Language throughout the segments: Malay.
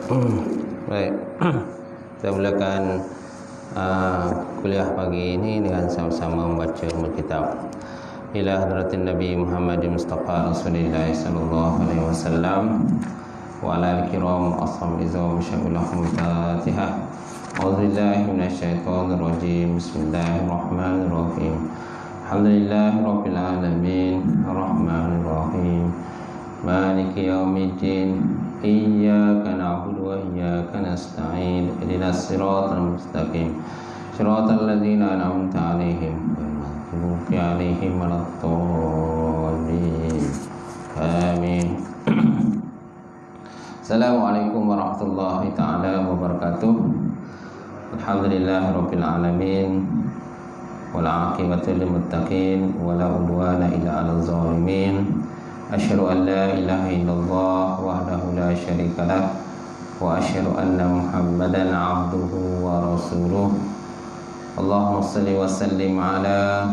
Baik, kita mulakan kuliah pagi ini dengan sama-sama membaca Alkitab. Ila hadratin Nabi Muhammad Mustafa Rasulullah sallallahu alaihi wasallam wa ala al-kiram ashab izam syaikhul Fatihah. A'udzubillahi minasyaitonir rajim. Bismillahirrahmanirrahim. Alhamdulillahirabbil alamin, arrahmanir rahim. Maliki yaumiddin. Iyyaka na'budu wa iyyaka nasta'in. Ihdinas siratal mustaqim. Siratal ladzina an'amta 'alaihim ghairil maghdubi 'alaihim waladdallin. Amin. Assalamualaikum warahmatullahi taala wabarakatuh. Alhamdulillahirabbil alamin. Wal 'aqibatu lil muttaqin wa la udwana illa 'alal zalimin. Asyhadu an la ilaha illallah wahdahu la syarika lah wa asyhadu anna Muhammadan 'abduhu wa rasuluh. Allahumma shalli wa sallim ala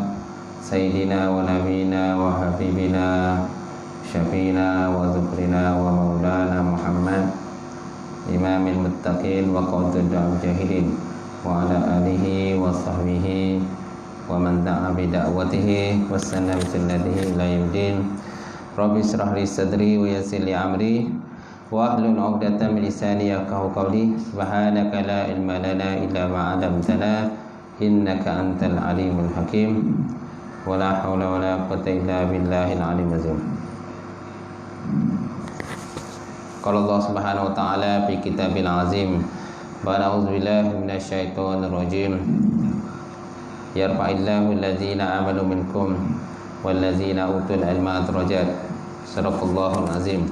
sayyidina wa nabiyina wa habibina syafiina wa zukrina wa maulana Muhammad imamil muttaqin wa qadudul jahilin wa ala alihi wa sahbihi wa man da'a bi da'watihi wa sanna bi sunnatihi ila yaumil. Rabbi israh li sadri wa yassir li amri wa hlul 'uqdatam min lisani yafqahu qawli. Subhanaka la ilma lana illa ma 'allamtana innaka antal alimul hakim. Wa la haula wa la quwwata illa billahil aliyyil azim. Qala Allah Subhanahu wa ta'ala fi kitabil azim. A'udzu billahi minasyaitonir rajim. Yarfa'illahu allazina amanu minkum wallazina utul ilma darajat. Sadaqallahul azim.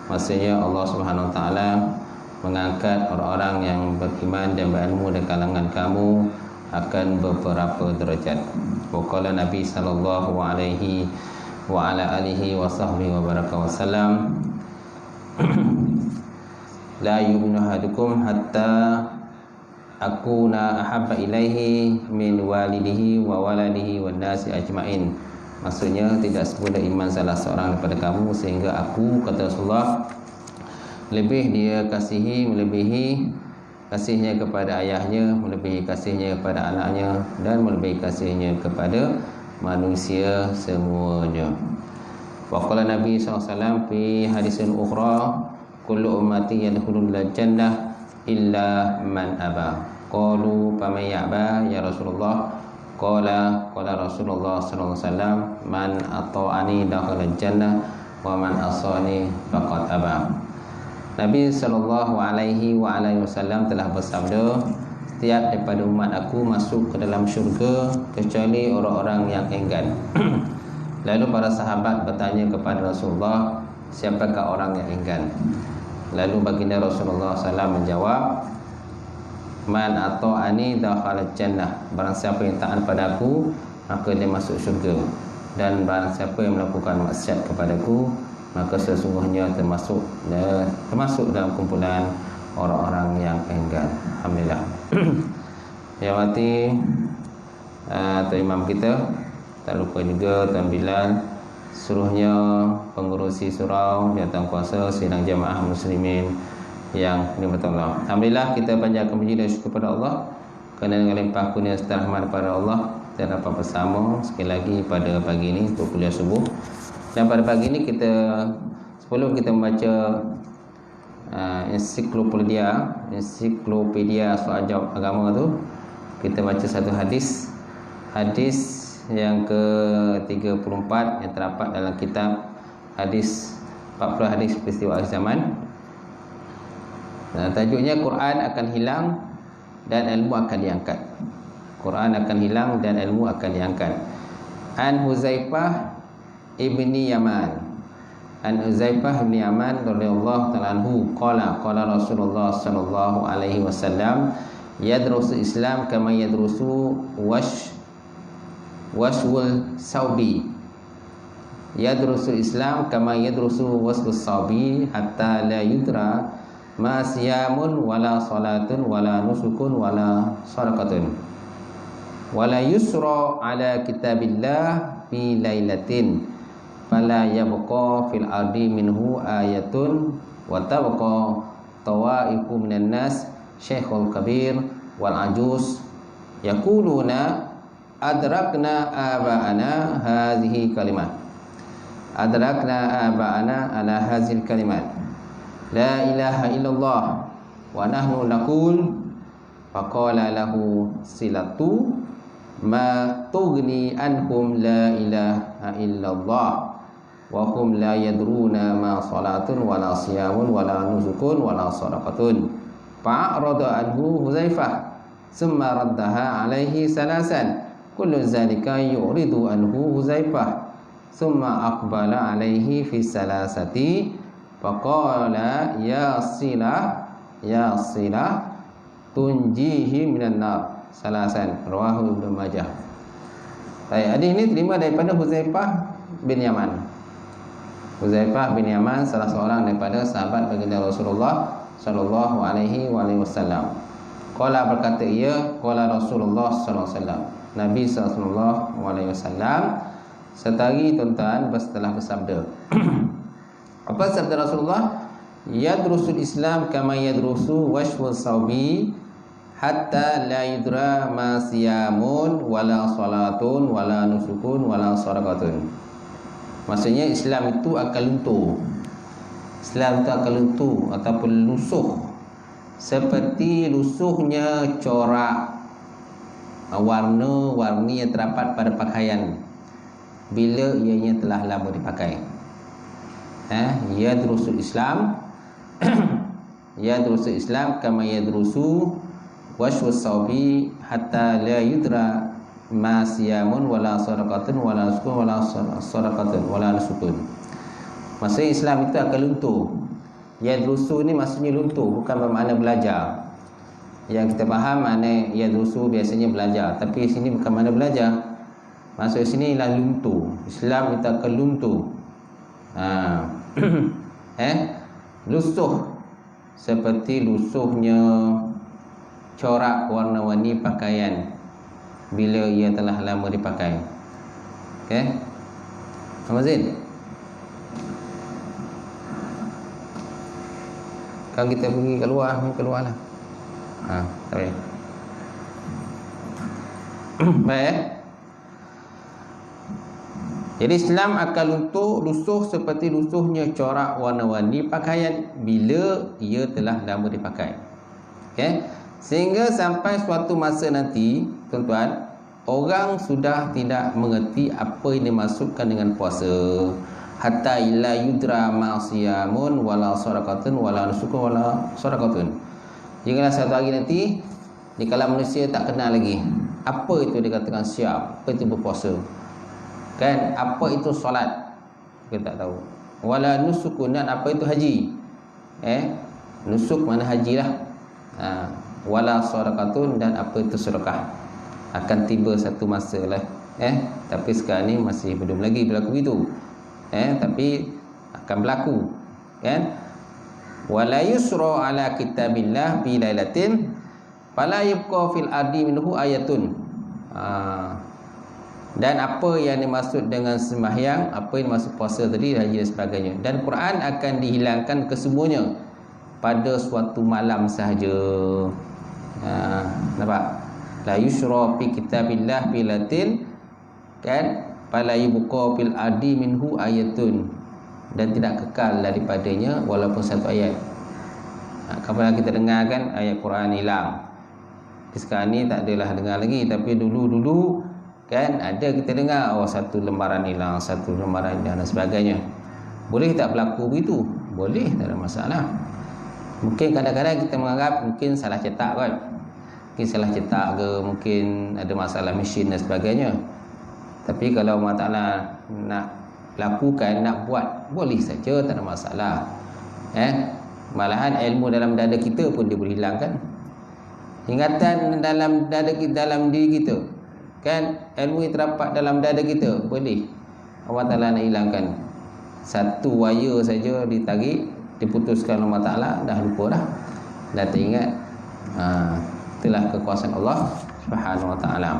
Maksudnya Allah Subhanahu wa taala mengangkat orang-orang yang beriman dan berilmu dari kalangan kamu akan beberapa derajat. Waqala Nabi sallallahu alaihi wa ala alihi wa sahbihi wa baraka wasallam. La yu'minu ahadukum hatta akuna ahabba ilaihi min walidihi wa waladihi wan nasi ajmain. Maksudnya tidak sempurna iman salah seorang daripada kamu sehingga aku, kata Rasulullah, lebih dia kasihi, melebihi kasihnya kepada ayahnya, melebihi kasihnya kepada anaknya, dan melebihi kasihnya kepada manusia semuanya. Waqala Nabi SAW fi hadisin ukhra, kullu ummati yadkhulul jannah illa man aba. Qalu faman ya'ba ya Rasulullah? Qala Rasulullah sallallahu alaihi wasallam, man ata'ani dakhala jannah wa man asani faqad aba. Nabi sallallahu alaihi wasallam telah bersabda, setiap daripada umat aku masuk ke dalam syurga kecuali orang-orang yang enggan. Lalu para sahabat bertanya kepada Rasulullah, siapakah orang yang enggan? Lalu baginda Rasulullah SAW menjawab, man ata'ani dakhala jannah. Barang siapa yang taat padaku maka dia masuk syurga, dan barang siapa yang melakukan maksiat kepadaku maka sesungguhnya termasuk dalam kumpulan orang-orang yang enggan. Alhamdulillah. Ya mati Tuan Imam kita, tak lupa juga Tuan Bilal, seluruhnya pengurusi surau, jawatan kuasa, sidang jamaah muslimin yang dirahmati Allah. Alhamdulillah, kita panjatkan puji dan syukur kepada Allah kerana dengan limpah kurnia serta rahmat daripada Allah kita dapat bersama sekali lagi pada pagi ini untuk kuliah subuh. Dan pada pagi ini kita, sebelum kita membaca ensiklopedia soal jawab agama tu, kita baca satu hadis yang ke-34 yang terdapat dalam kitab hadis 40 hadis peristiwa akhir zaman. Tajuknya Quran akan hilang dan ilmu akan diangkat. Quran akan hilang dan ilmu akan diangkat. An Huzaifah ibni Yaman. An Huzaifah ibni Yaman radhiyallahu ta'ala anhu qala Rasulullah sallallahu alaihi wasallam, yadrusu Islam kama yadrusu waswul saubi. Yadrusu Islam kama yadrusu waswul saubi hatta la yudra ma siyamun wala salatun wala nusukun wala sadaqatun wala yusra ala kitabillah fi lailatin fala yabqa fil ardi minhu ayatun wa tabqa tawaifu minan nas syekhul kabir wal ajuz yaquluna adrakna aba'ana hadhihi kalimat adrakna aba'ana ala hadhihi kalimat la ilaha illallah wa nahnu naqul faqala lahu silatu ma tughni anhum la ilaha illallah wa hum la yadruna ma salatun wala siyamun wala nusukun wala sadaqatun fa'arada anhu Huzaifah summa raddaha alaihi salasan kullu zalika yuridu anhu Huzaifah summa aqbala alaihi fi salasati faqala ya silah tunjihi minan nar salasan rawahu Ibnu Majah. Baik, hadis ini terima daripada Huzaifah bin Yaman. Huzaifah bin Yaman salah seorang daripada sahabat baginda Rasulullah sallallahu alaihi wasallam. Qala berkata ia, qala Rasulullah sallallahu alaihi wasallam. Nabi sallallahu alaihi wasallam setari tuan-tuan setelah bersabda. Apa sabda Rasulullah? Yadrusul Islam kama yadrusu washwul sawbi hatta la yudra ma siyamun wala salatun wala nusukun wala sadaqatun. Maksudnya Islam itu akan luntur. Islam itu akan luntur ataupun lusuh seperti lusuhnya corak warna-warni yang terdapat pada pakaian bila ianya telah lama dipakai. Yadrusul Islam yadrusul Islam kama yadrusu washwus sawbi hatta la yudra ma siyamun wala sadaqatun wala nusukun wala sadaqatun wala nusukun. Maksudnya Islam itu akan luntur. Yadrusu ni maksudnya luntur, bukan bermakna belajar. Yang kita faham makna yadrusu biasanya belajar, tapi sini bukan makna belajar. Maksud sini ialah luntur. Islam itu akan luntur. Lusuh seperti lusuhnya corak warna-warni pakaian bila ia telah lama dipakai. Okey. Amazin. Kalau kita pergi keluarlah. Tak payah. Baik. Jadi Islam akan lusuh seperti lusuhnya corak warna-warni pakaian bila ia telah lama dipakai. Okey. Sehingga sampai suatu masa nanti, tuan-tuan, orang sudah tidak mengerti apa yang dimaksudkan dengan puasa. Hatta illa yudra ma'siyamun wala sadaqatun wala nusukun wala sadaqatun. Hinggalah satu hari nanti di kalangan manusia tak kenal lagi apa itu dikatakan siap, apa itu berpuasa. Kan, apa itu solat kita tak tahu. Wala nusukun, dan apa itu haji. Nusuk mana hajilah. Wala sadaqatun, dan apa itu sedekah. Akan tiba satu masa lah. Tapi sekarang ni masih belum lagi berlaku itu. Tapi akan berlaku. Kan? Wala yusra ala kitabillah fi lailatin fala yabqa fil ardi minhu ayatun. Dan apa yang dimaksud dengan sembahyang, apa yang dimaksud puasa tadi, haji dan sebagainya. Dan Quran akan dihilangkan kesemuanya pada suatu malam sahaja. Nampak? La yusra fi kitabillah fi lailatin, kan? Fala yabqa fil ardi minhu ayatun, dan tidak kekal daripadanya walaupun satu ayat. Kapan kita dengar kan ayat Quran hilang. Sekarang ni tak adalah dengar lagi, tapi dulu-dulu kan ada kita dengar satu lembaran hilang, satu lembaran hilang dan sebagainya. Boleh tak berlaku begitu? Boleh, tak ada masalah. Mungkin kadang-kadang kita menganggap mungkin salah cetak kan. Mungkin salah cetak ke, mungkin ada masalah mesin dan sebagainya. Tapi kalau Allah Ta'ala nak lakukan, nak buat, boleh saja, tak ada masalah. Malahan ilmu dalam dada kita pun dia boleh hilangkan. Ingatan dalam dada kita, dalam diri kita, kan, ilmu yang terdapat dalam dada kita, boleh Allah Ta'ala nak hilangkan. Satu wire saja ditarik, diputuskan Allah Ta'ala, dah lupa dah teringat. Itulah kekuasaan Allah Subhanahu Wa Ta'ala.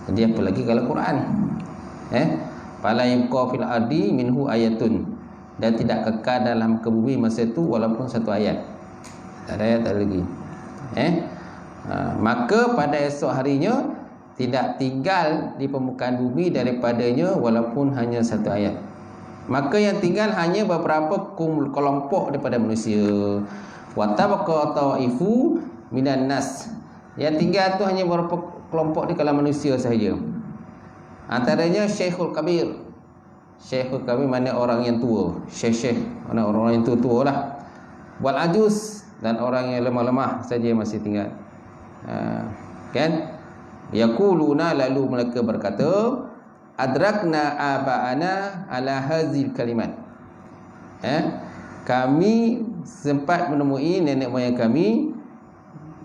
Jadi apa lagi kalau Quran? Fala yabqa fil ardi minhu ayatun, dan tidak kekal dalam ke bumi masa itu walaupun satu ayat. Tak ada ayat, tak ada lagi. Maka pada esok harinya tidak tinggal di permukaan bumi daripadanya walaupun hanya satu ayat. Maka yang tinggal hanya beberapa kelompok daripada manusia. Wa tabaqa ta'ifu minan nas. Yang tinggal tu hanya beberapa kelompok di kalangan manusia sahaja. Antaranya Syekhul Kabir. Syekhul Kabir mana orang yang tua, syekh, mana orang yang tua-tua lah. Wal ajus, dan orang yang lemah-lemah saja masih tinggal. Kan? Yaquluna, lalu mereka berkata, adrakna aba'ana ala hazil kalimat. Kami sempat menemui nenek moyang kami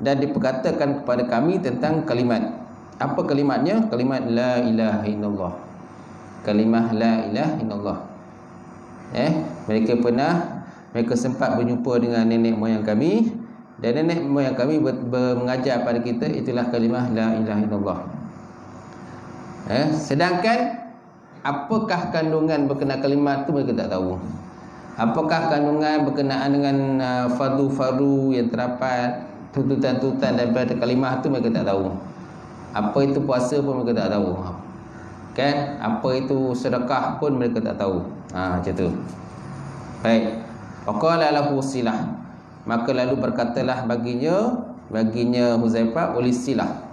dan diperkatakan kepada kami tentang kalimat. Apa kalimatnya? Kalimat la ilaha illallah. Kalimah la ilaha illallah. Mereka sempat berjumpa dengan nenek moyang kami, dan nenek moyang kami mengajar pada kita itulah kalimah la ilaha illallah. Sedangkan apakah kandungan berkenaan kalimat tu mereka tak tahu. Apakah kandungan berkenaan dengan fardu-fardu yang terdapat, tuntutan-tuntutan daripada kalimah tu mereka tak tahu. Apa itu puasa pun mereka tak tahu. Kan? Apa itu sedekah pun mereka tak tahu. Macam tu. Baik. Faqala lahu silah. Maka lalu berkatalah baginya Huzaifah oleh silah.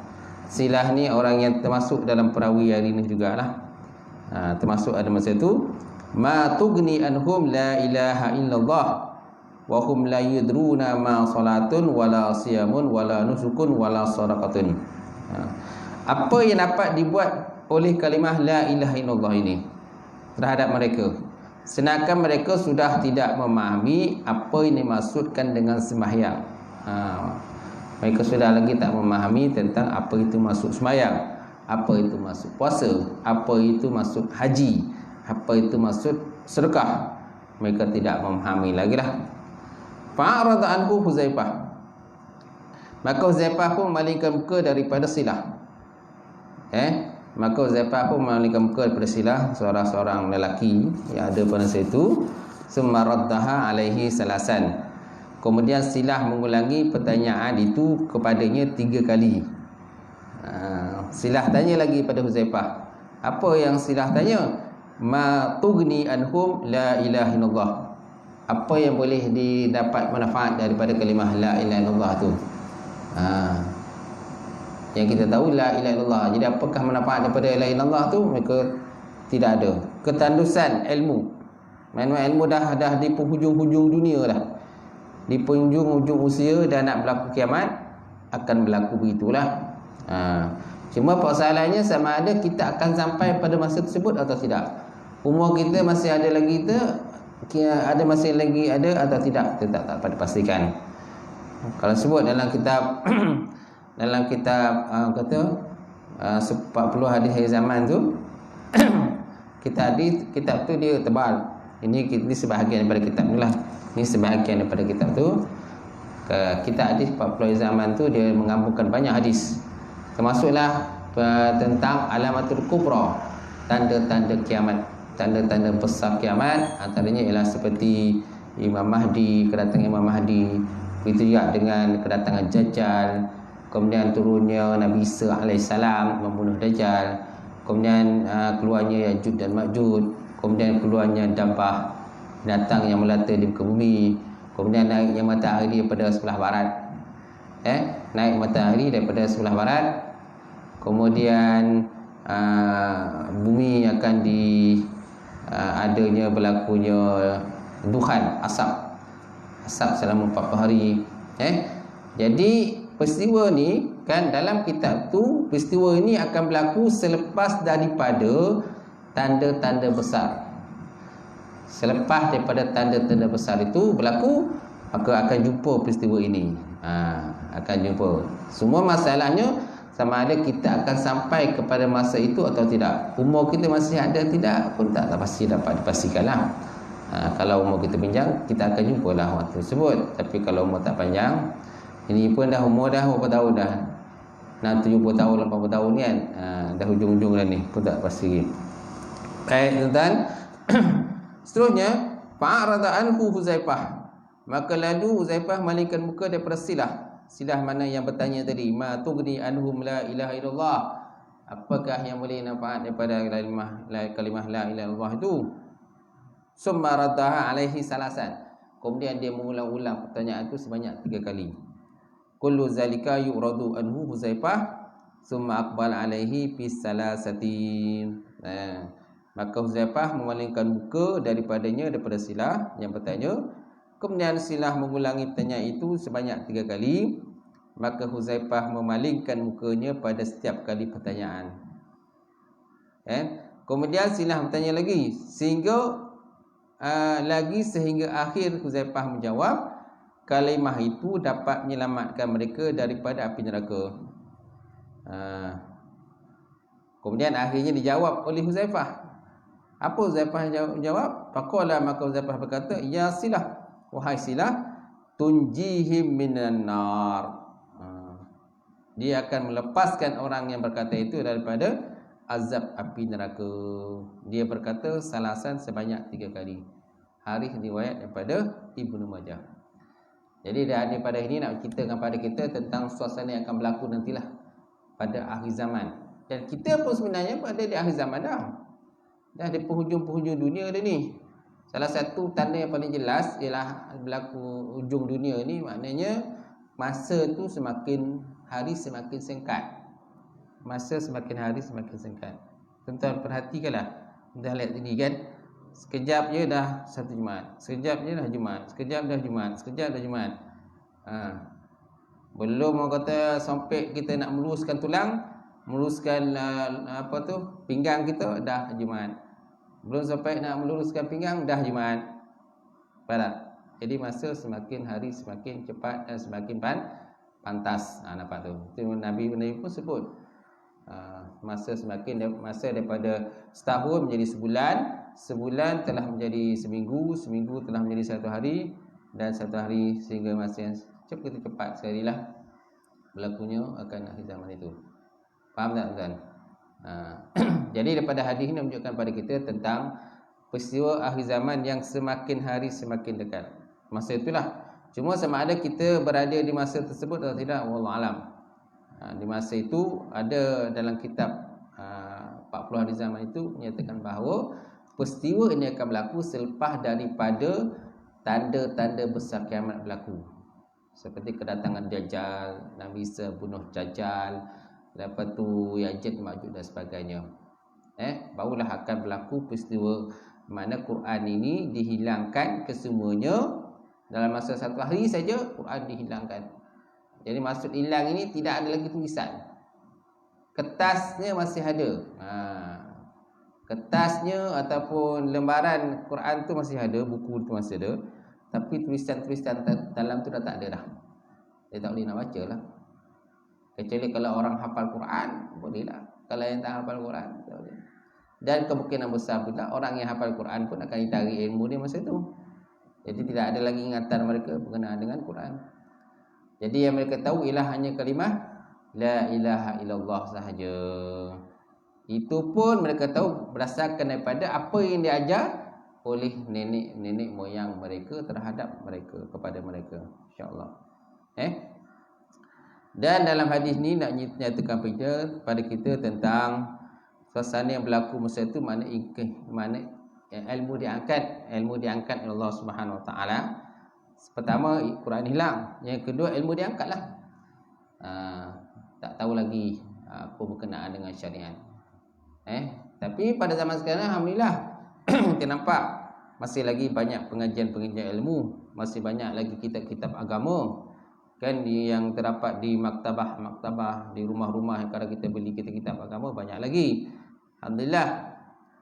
Silah ni orang yang termasuk dalam perawi hari ni jugalah. Termasuk ada masa itu, ma tughni anhum la ilaha illallah wa hum la yudruna ma salatun wala siyamun wala nusukun wala sadaqatun. Apa yang dapat dibuat oleh kalimah la ilaha illallah ini terhadap mereka, sedangkan mereka sudah tidak memahami apa yang dimaksudkan dengan sembahyang. Mereka sudah lagi tak memahami tentang apa itu maksud sembahyang, apa itu maksud puasa, apa itu maksud haji, apa itu maksud sedekah. Mereka tidak memahami lagi lah. Fa'arada anhu Huzaifah. Maka Huzaifah pun memalingkan muka daripada silah. Maka Huzaifah pun memalingkan muka daripada silah, seorang lelaki yang ada pada masa itu. Summa raddaha alaihi salasan. Kemudian silah mengulangi pertanyaan itu kepadanya 3 kali. Silah tanya lagi pada Huzaifah. Apa yang silah tanya? Ma tughni anhum la ilaha illallah. Apa yang boleh didapat manfaat daripada kalimah la ilaha illallah tu? Yang kita tahu la ilaha illallah. Jadi apakah manfaat daripada la ilaha illallah tu? Mereka tidak ada. Ketandusan ilmu. Maksudnya ilmu dah di penghujung-hujung dunia dah. Di penghujung-hujung usia dah nak berlaku kiamat, akan berlaku begitulah. Cuma persoalannya sama ada kita akan sampai pada masa tersebut atau tidak. Umur kita masih ada lagi masih lagi ada atau tidak, kita tak dapat pastikan. Kalau sebut dalam kitab kata 40 hadis akhir zaman tu, kitab tu dia tebal. Ini sebahagian daripada kitab ni lah. Ini sebahagian daripada kitab tu. Kitab hadis 40 zaman tu dia menggabungkan banyak hadis. Termasuklah tentang alamatul kubra, tanda-tanda kiamat, tanda-tanda besar kiamat. Antaranya ialah seperti Imam Mahdi, kedatangan Imam Mahdi, begitu juga dengan kedatangan Dajjal, kemudian turunnya Nabi Isa alaihissalam membunuh Dajjal, kemudian keluarnya Ya'juj dan Ma'juj, kemudian keluarnya Dabbah, binatang yang melata di muka bumi, kemudian naiknya matahari daripada sebelah barat. Naik matahari daripada sebelah barat, kemudian bumi akan adanya berlakunya duhan, asap selama 40 hari. Jadi peristiwa ni kan dalam kitab tu, peristiwa ini akan berlaku selepas daripada tanda-tanda besar. Selepas daripada tanda-tanda besar itu berlaku, maka akan jumpa peristiwa ini. Akan jumpa. Semua masalahnya sama ada kita akan sampai kepada masa itu atau tidak. Umur kita masih ada tidak pun tak pasti dapat dipastikanlah. Kalau umur kita panjang, kita akan jumpalah waktu tersebut. Tapi kalau umur tak panjang, ini pun dah umur dah berapa tahun dah? Nak 70 tahun, 80 tahun ni kan. Dah hujung-hujung dah ni, pun tak pasti. Baik tuan-tuan. Seterusnya, fa'arada anhu Huzaifah. Maka lalu Huzaifah malingkan muka daripada silah mana yang bertanya tadi, ma tughni anhum la ilaha illallah, apakah yang boleh manfaat daripada kalimah la ilaha illallah itu. Summa raddaha alaihi salasan, kemudian dia mengulang-ulang pertanyaan itu sebanyak 3 kali. Kullu zalika yuradu anhu Huzaifah summa aqbal alaihi fi salasati. Maka Huzaifah memalingkan muka daripadanya, daripada silah yang bertanya. Kemudian silah mengulangi pertanyaan itu sebanyak 3 kali. Maka Huzaifah memalingkan mukanya pada setiap kali pertanyaan. Kemudian silah bertanya lagi sehingga akhir Huzaifah menjawab, kalimah itu dapat menyelamatkan mereka daripada api neraka. Kemudian akhirnya dijawab oleh Huzaifah. Apa Huzaifah jawab? Faqala, maka Huzaifah berkata, ya silah, wahai silah, tunjihim minan nar. Dia akan melepaskan orang yang berkata itu daripada azab api neraka. Dia berkata salasan sebanyak 3 kali. Hadis riwayat daripada Ibnu Majah. Jadi daripada ini nak ceritakan pada kita tentang suasana yang akan berlaku nantilah pada akhir zaman. Dan kita pun sebenarnya pada di akhir zaman dah di penghujung-penghujung dunia dah ni. Salah satu tanda yang paling jelas ialah berlaku hujung dunia ni, maknanya masa tu semakin hari semakin singkat. Masa semakin hari semakin singkat. Tuan-tuan perhatikanlah. Dah lihat tadi kan, sekejap je dah satu Jumaat, sekejap je dah Jumaat, sekejap dah Jumaat, sekejap dah Jumaat. Belum orang kata sampai kita nak meluruskan tulang, meluruskan pinggang kita, dah Jumaat. Belum sampai nak meluruskan pinggang, dah Jumaat. Faham? Jadi masa semakin hari semakin cepat dan semakin pantas. Nampak tu. Itu Nabi pun sebut. Masa daripada setahun menjadi sebulan, sebulan telah menjadi seminggu, seminggu telah menjadi 1 hari, dan 1 hari sehingga masa yang cepat sekali lah berlakunya akan akhir zaman itu. Faham tak tuan? Jadi daripada hadis ini menunjukkan pada kita tentang peristiwa akhir zaman yang semakin hari semakin dekat. Masa itulah. Cuma sama ada kita berada di masa tersebut atau tidak, wallahu alam. Di masa itu ada dalam kitab 40 hari zaman itu menyatakan bahawa peristiwa ini akan berlaku selepas daripada tanda-tanda besar kiamat berlaku. Seperti kedatangan Dajjal, Nabi Isa bunuh Dajjal, lepas tu Ya'juj Ma'juj dan sebagainya. Barulah akan berlaku peristiwa mana Quran ini dihilangkan kesemuanya dalam masa 1 hari saja. Quran dihilangkan. Jadi maksud hilang ini tidak ada lagi tulisan. Kertasnya masih ada. Kertasnya ataupun lembaran Quran tu masih ada, buku tu masih ada, tapi tulisan-tulisan dalam tu dah tak ada dah. Dia tak boleh nak baca lah. Kecuali kalau orang hafal Quran, boleh lah. Kalau yang tak hafal Quran, tak boleh. Dan kemungkinan besar pula orang yang hafal Quran pun akan ditarik ilmu dia masa tu. Jadi tidak ada lagi ingatan mereka berkenaan dengan Quran. Jadi yang mereka tahu ialah hanya kalimah la ilaha illallah sahaja. Itu pun mereka tahu berdasarkan daripada apa yang diajar oleh nenek-nenek moyang mereka terhadap mereka, kepada mereka, insya-Allah. Dan dalam hadis ni nak nyatakan pada kita tentang suasana yang berlaku masa itu, mana ilmu diangkat oleh Allah Subhanahu Wa Taala. Pertama, Quran hilang. Yang kedua, ilmu diangkatlah. Tak tahu lagi apa berkenaan dengan syariat. Tapi pada zaman sekarang, alhamdulillah, kita nampak masih lagi banyak pengajian-pengajian ilmu, masih banyak lagi kitab-kitab agama kan yang terdapat di maktabah, di rumah-rumah yang kadang kita beli kitab-kitab agama banyak lagi. Alhamdulillah,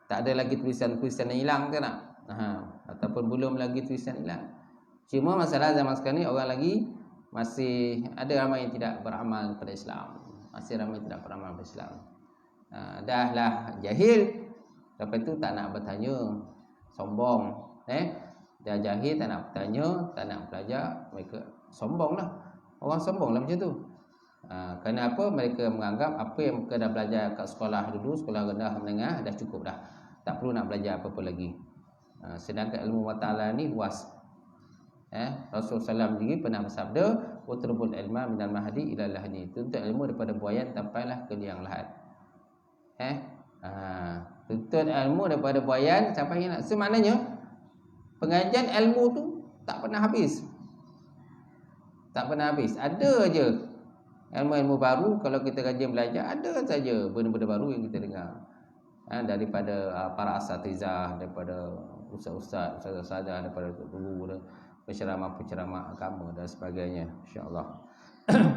tak ada lagi tulisan-tulisan yang hilang kan tak? Ataupun belum lagi tulisan hilang. Cuma masalah zaman sekarang ni orang lagi masih ada ramai yang tidak beramal pada Islam. Masih ramai tidak beramal pada Islam. Dah lah jahil, lepas tu tak nak bertanya, sombong. Dah jahil, tak nak bertanya, tak nak belajar, mereka sombong lah. Orang sombong lah macam tu. Kerana apa? Mereka menganggap apa yang mereka dah belajar kat sekolah dulu, sekolah rendah menengah, dah cukup dah. Tak perlu nak belajar apa-apa lagi. Sedangkan ilmu Allah Ta'ala ni luas. Rasulullah SAW sendiri pernah bersabda, utrubul ilma minal mahdi ila lahdi, tuntut ilmu daripada buayan sampailah ke liang lahat. Tuntut ilmu daripada buayan sampai liang lahat. Semaknanya pengajian ilmu tu tak pernah habis. Tak pernah habis. Ada je ilmu-ilmu baru kalau kita rajin belajar, ada saja benda-benda baru yang kita dengar. Daripada para asatizah, daripada ustaz-ustaz, ustazah, daripada guru, penceramah-penceramah agama dan sebagainya, insya-Allah.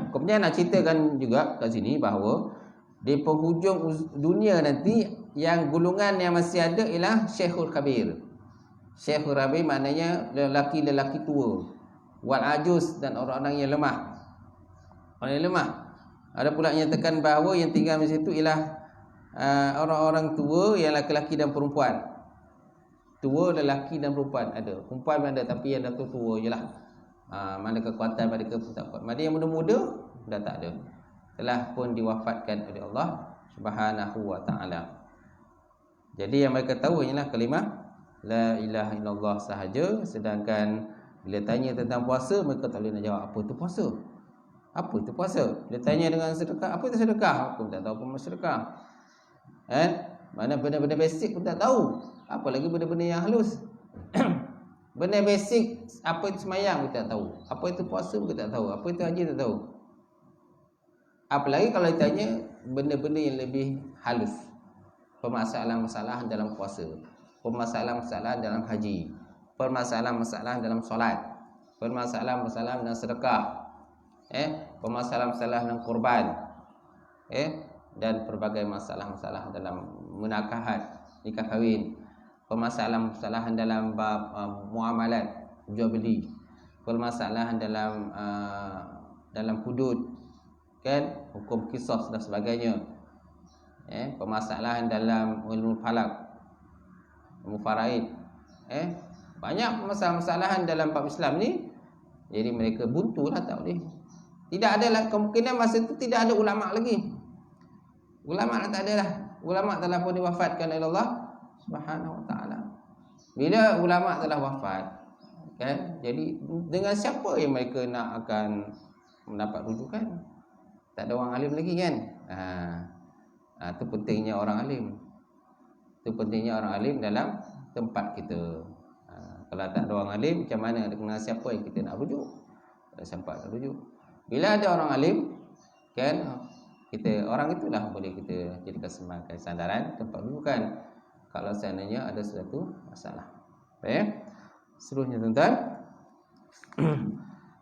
Kemudian nak ceritakan juga kat sini bahawa di penghujung dunia nanti yang golongan yang masih ada ialah Syekhul Kabir. Syekhul Kabir maknanya lelaki-lelaki tua, wal ajuz dan orang-orang yang lemah. Orang yang lemah. Ada pula yang nyatakan bahawa yang tinggal di situ ialah orang-orang tua yang lelaki dan perempuan. Tua, lelaki dan perempuan ada. Perempuan ada, tapi yang dah tua je lah. Mana kekuatan mereka pun tak kuat. Mana yang muda-muda dah tak ada, telah pun diwafatkan oleh Allah Subhanahu wa ta'ala. Jadi yang mereka tahu ialah kalimah la ilaha illallah sahaja. Sedangkan bila tanya tentang puasa, mereka tak boleh nak jawab apa itu puasa. Apa itu puasa? Bila tanya dengan sedekah, apa itu sedekah? Aku tak tahu apa sedekah. Mana benda-benda basic pun tak tahu, apa lagi benda-benda yang halus. Benda basic, apa itu semayang pun tak tahu, apa itu puasa pun tak tahu, apa itu haji tak tahu. Apalagi kalau ditanya benda-benda yang lebih halus, permasalahan-masalah dalam puasa, permasalahan-masalah dalam haji, permasalahan-masalah dalam solat, permasalahan-masalah dalam sedekah, permasalahan-masalah dalam kurban, dan pelbagai masalah-masalah dalam menakahat, nikah kahwin, permasalahan-masalah dalam bab muamalat, jual beli, permasalahan dalam hudud, kan, hukum qisas dan sebagainya, permasalahan dalam ilmu falak, ilmu faraid, banyak masalah-masalahan dalam bab Islam ni. Jadi mereka buntulah, tak boleh. Tidak ada lah, kemungkinan masa itu tidak ada ulama lagi. Ulama tak ada lah. Ulama telah pun diwafatkan oleh Allah Subhanahu wa ta'ala. Bila ulama telah wafat, kan, jadi dengan siapa yang mereka nak akan mendapat rujukan? Tak ada orang alim lagi, kan? Itu pentingnya orang alim. Itu pentingnya orang alim dalam tempat kita. Kalau tak ada orang alim, macam mana dengan siapa yang kita nak rujuk? Tak sempat nak rujuk. Bila ada orang alim, kan, kita orang itulah boleh kita jadikan sebagai sandaran tempat rujukan kalau seandainya ada sesuatu masalah. Baik. Seterusnya tuan-tuan.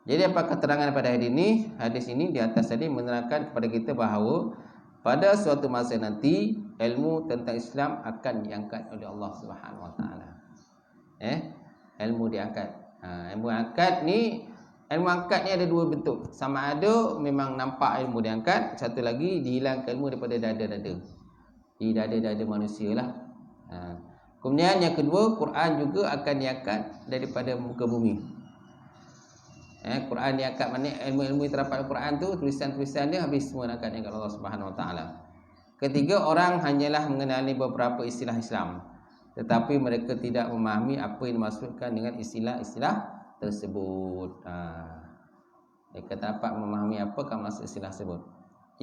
Jadi apa keterangan pada hadis ini? Hadis ini di atas tadi menerangkan kepada kita bahawa pada suatu masa nanti ilmu tentang Islam akan diangkat oleh Allah Subhanahu wa ta'ala. Ilmu diangkat. Ilmu angkat ni, ilmu angkat ni ada dua bentuk. Sama ada memang nampak ilmu diangkat, satu lagi dihilangkan ilmu daripada dada-dada. Di dada-dada manusia lah. Kemudian yang kedua, Quran juga akan diangkat daripada muka bumi. Quran diangkat, maknanya ilmu-ilmu yang terdapat dalam Quran tu, tulisan-tulisan dia habis semua akan diangkat Allah Subhanahu wa ta'ala. Ketiga, orang hanyalah mengenali beberapa istilah Islam, tetapi mereka tidak memahami apa yang dimaksudkan dengan istilah-istilah tersebut. Mereka tak dapat memahami apakah maksud istilah tersebut.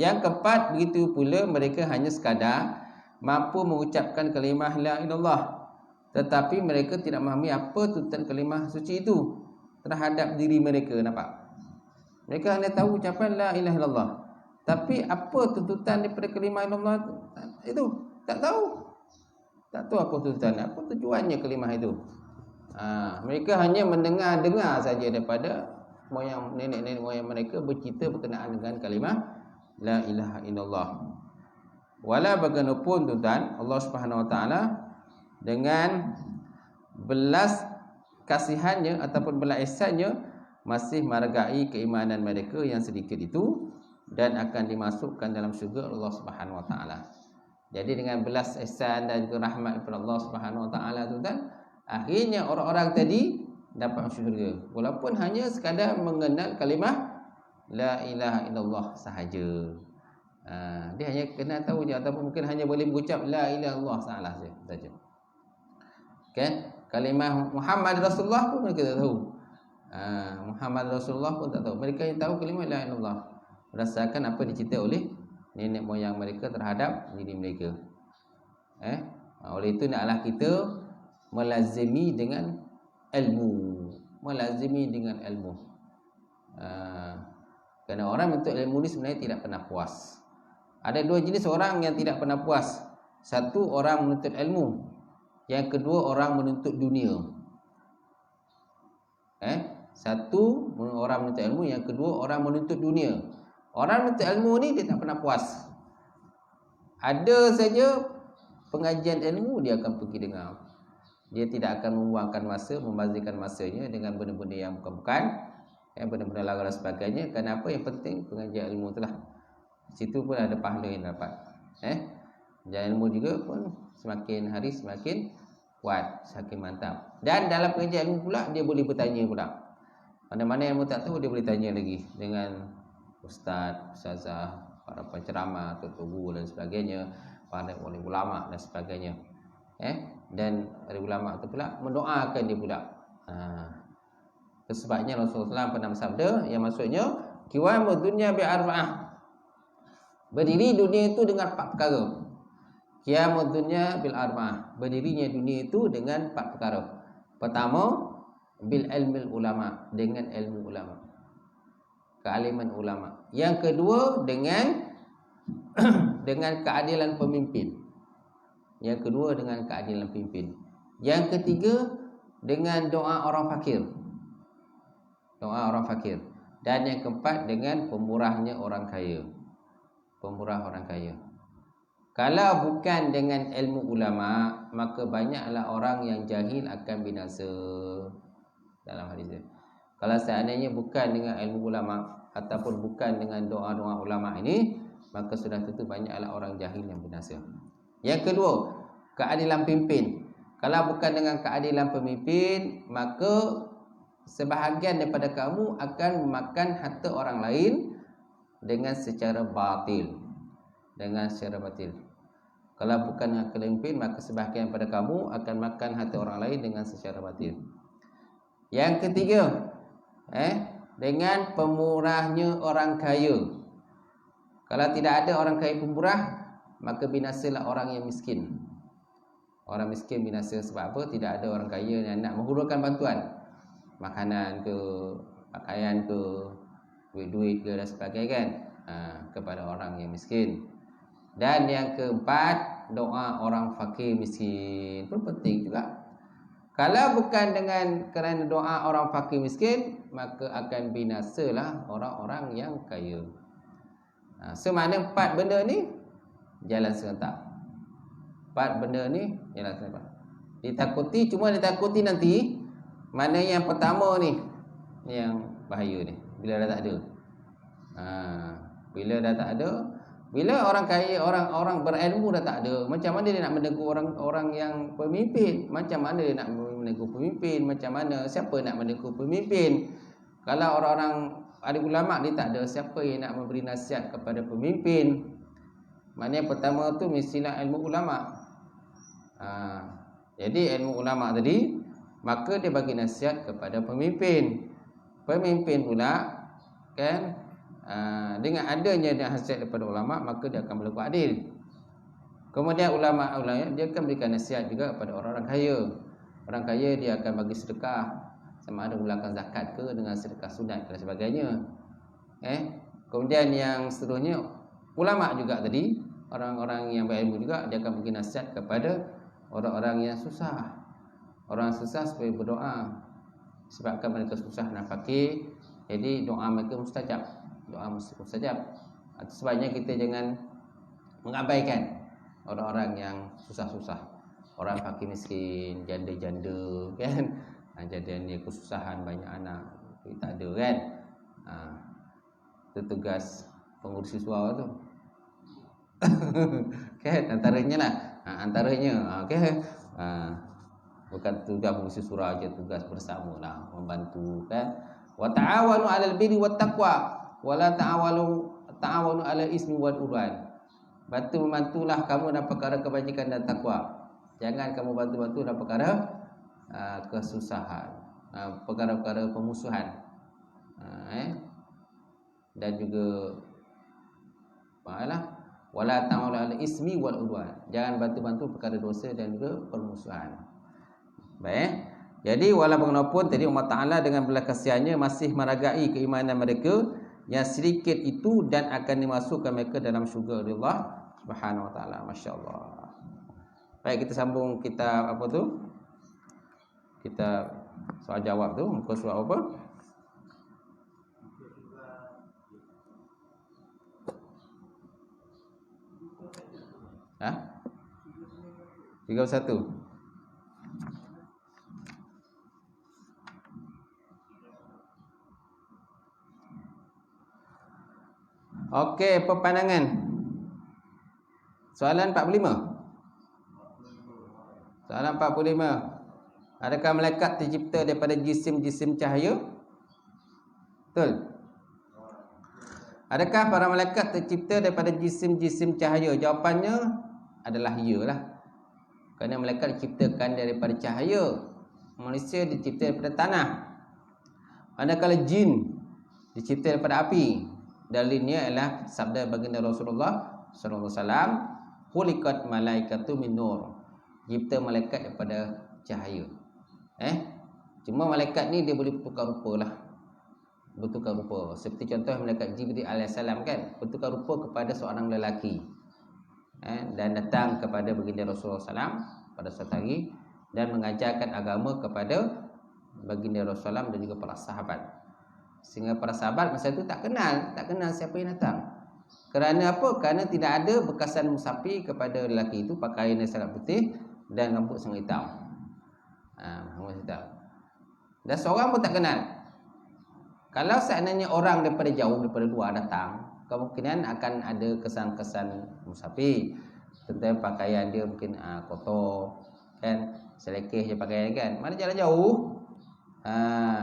Yang keempat, begitu pula mereka hanya sekadar mampu mengucapkan kalimah la ilallah, tetapi mereka tidak memahami apa tuntutan kalimah suci itu terhadap diri mereka. Nampak? Mereka hanya tahu ucapan la ilaha illallah, tapi apa tuntutan daripada kalimah ilallah itu tak tahu. Tak tahu apa tuntutan, apa tujuannya kalimah itu. Mereka hanya mendengar-dengar saja daripada moyang nenek-nenek moyang mereka bercerita berkenaan dengan kalimah la ilaha illallah. Wala bagaimanapun tuan-tuan, Allah Subhanahu wa ta'ala dengan belas kasihannya ataupun belas ihsannya masih menghargai keimanan mereka yang sedikit itu dan akan dimasukkan dalam syurga Allah Subhanahu wa ta'ala. Jadi dengan belas ihsan dan juga rahmat daripada Allah Subhanahu wa ta'ala tuan-tuan, akhirnya orang-orang tadi dapat masuk syurga walaupun hanya sekadar mengenal kalimah la ilaha illallah sahaja. Dia hanya kena tahu je, ataupun mungkin hanya boleh mengucap la ilaha illallah saja. Okay? Kalimah Muhammad Rasulullah pun mereka tak tahu. Muhammad Rasulullah pun tak tahu. Mereka yang tahu kalimat la ilaha illallah berdasarkan apa dicerita oleh nenek moyang mereka terhadap diri mereka. Oleh itu naklah kita melazimi dengan ilmu. Melazimi dengan ilmu. Kerana orang menuntut ilmu ni sebenarnya tidak pernah puas. Ada dua jenis orang yang tidak pernah puas. Satu, orang menuntut ilmu. Yang kedua, orang menuntut dunia. Satu, orang menuntut ilmu. Yang kedua, orang menuntut dunia. Orang menuntut ilmu ni dia tak pernah puas. Ada saja pengajian ilmu dia akan pergi dengar. Dia tidak akan membuangkan masa, membazirkan masanya dengan benda-benda yang bukan-bukan, benda-benda larang dan sebagainya. Kenapa? Yang penting pengajian ilmu itulah. Situ pun ada pahala yang dapat. Pengajian ilmu juga pun semakin hari semakin kuat, semakin mantap. Dan dalam pengajian ilmu pula dia boleh bertanya pula. Mana-mana yang tak tahu dia boleh tanya lagi dengan ustaz, ustazah, para penceramah, tuan guru dan sebagainya, para ulama dan sebagainya. Dan ulama itu pula mendoakan dia pula. Sebabnya Rasulullah SAW pernah bersabda yang maksudnya qiwamud dunya bi arba'ah. Berdiri dunia itu dengan 4 perkara. Qiyamud dunya bil arba'ah. Berdirinya dunia itu dengan 4 perkara. Pertama, bil ilmil ulama, dengan ilmu ulama. Kealiman ulama. Yang kedua, dengan keadilan pemimpin. Yang kedua, dengan keadilan pemimpin. Yang ketiga, dengan doa orang fakir. Doa orang fakir. Dan yang keempat, dengan pemurahnya orang kaya. Pemurah orang kaya. Kalau bukan dengan ilmu ulama, maka banyaklah orang yang jahil akan binasa. Dalam hadis ini, kalau seandainya bukan dengan ilmu ulama ataupun bukan dengan doa-doa ulama ini, maka sudah tentu banyaklah orang jahil yang binasa. Yang kedua, keadilan pemimpin. Kalau bukan dengan keadilan pemimpin, maka sebahagian daripada kamu akan memakan harta orang lain dengan secara batil. Kalau bukan dengan pemimpin, maka sebahagian daripada kamu akan makan harta orang lain dengan secara batil. Yang ketiga, dengan pemurahnya orang kaya. Kalau tidak ada orang kaya pemurah, maka binasalah orang yang miskin. Orang miskin binasa sebab apa? Tidak ada orang kaya yang nak menghulurkan bantuan, makanan ke, pakaian ke, duit-duit ke dan sebagainya kan, kepada orang yang miskin. Dan yang keempat, doa orang fakir miskin pun penting juga. Kalau bukan dengan kerana doa orang fakir miskin, maka akan binasalah orang-orang yang kaya. Semana 4 benda ni jalan serentak. 4 benda ni jalan serentak. Ditakuti nanti mana yang pertama ni yang bahaya ni, bila dah tak ada. Bila dah tak ada, bila orang kaya, orang berilmu dah tak ada, macam mana dia nak menegur orang yang pemimpin? Macam mana dia nak menegur pemimpin? Macam mana? Siapa nak menegur pemimpin? Kalau orang-orang ada ulama dia tak ada, siapa yang nak memberi nasihat kepada pemimpin? Maknanya pertama tu mestilah ilmu ulama. Jadi ilmu ulama tadi, maka dia bagi nasihat kepada pemimpin. Pemimpin pula kan, dengan adanya nasihat daripada ulama, maka dia akan berlaku adil. Kemudian ulama dia akan berikan nasihat juga kepada orang-orang kaya. Orang kaya dia akan bagi sedekah, sama ada mulakan zakat ke dengan sedekah sunat dan sebagainya. Kemudian yang seterusnya, ulama juga tadi, orang-orang yang berilmu juga, dia akan bagi nasihat kepada orang-orang yang susah. Orang susah supaya berdoa, sebabkan mereka susah dan fakir, jadi doa mereka mustajab. Doa mustajab. Sebabnya kita jangan mengabaikan orang-orang yang susah-susah, orang fakir miskin, janda-janda kan, janda-janda kesusahan, banyak anak, tak ada kan. Itu tugas pengurus siswa tu. Kan antaranya lah, antaranya okey. Bukan tugas pengurus surah aja, tugas bersama lah, membantu kan. Wa ta'awanu 'alal birri wat taqwa wa la ta'awanu 'alal ismi wal udwan. Bantulah kamu dalam perkara kebajikan dan takwa. Jangan kamu bantu-bantu dalam perkara kesusahan. perkara-perkara pemusuhan, dan juga wala ta'awunu 'alal ismi wal 'udwan, jangan bantu-bantu perkara dosa dan juga permusuhan. Baik. Jadi walaupun bagaimanapun tadi Allah Ta'ala dengan belas kasihannya masih meragai keimanan mereka yang sedikit itu dan akan dimasukkan mereka dalam syurga Allah Subhanahu Wa Ta'ala. Masya Allah. Baik, kita sambung kita apa tu? Kita soal jawab tu, muka surat apa? Ha? 31. Okey, apa pandangan? Soalan 45. Soalan 45. Adakah malaikat tercipta daripada jisim-jisim cahaya? Betul? Adakah para malaikat tercipta daripada jisim-jisim cahaya? Jawapannya adalah iyalah. Kerana malaikat diciptakan daripada cahaya. Manusia dicipta daripada tanah. Manakala jin dicipta daripada api. Dalilnya adalah sabda baginda Rasulullah sallallahu alaihi wasallam, khuliqat malaikatu min nur. Cipta malaikat daripada cahaya. Cuma malaikat ni dia boleh bertukar rupa lah. Bertukar rupa. Seperti contoh malaikat Jibril alaihissalam kan, bertukar rupa kepada seorang lelaki. Dan datang kepada baginda Rasulullah SAW pada suatu hari dan mengajarkan agama kepada baginda Rasulullah SAW dan juga para sahabat. Sehingga para sahabat masa itu tak kenal siapa yang datang. Kerana apa? Kerana tidak ada bekasan musafir kepada lelaki itu, pakaian yang sangat putih dan rambut sangat hitam. Rambut hitam. Dan seorang pun tak kenal. Kalau seandainya orang daripada jauh, daripada luar datang, kemungkinan akan ada kesan-kesan musafir. Tentang pakaian dia mungkin kotor, kan? Selekeh je pakaian kan. Mana jalan jauh,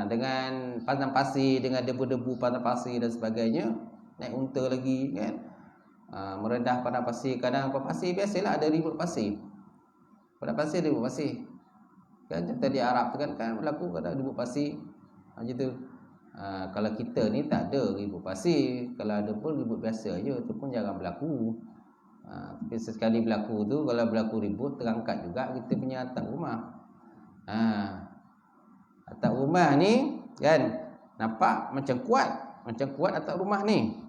dengan padang pasir, dengan debu-debu padang pasir dan sebagainya, naik unta lagi kan, merendah padang pasir. Kadang pasir biasalah ada ribut pasir, padang pasir ribut pasir kan. Contoh di Arab tu kan berlaku kadang ribut pasir macam tu. Kalau kita ni tak ada ribut pasir, kalau ada pun ribut biasa je, tu pun jarang berlaku. Tapi sesekali berlaku tu, kalau berlaku ribut terangkat juga kita punya atap rumah. Atap rumah ni kan nampak macam kuat atap rumah ni.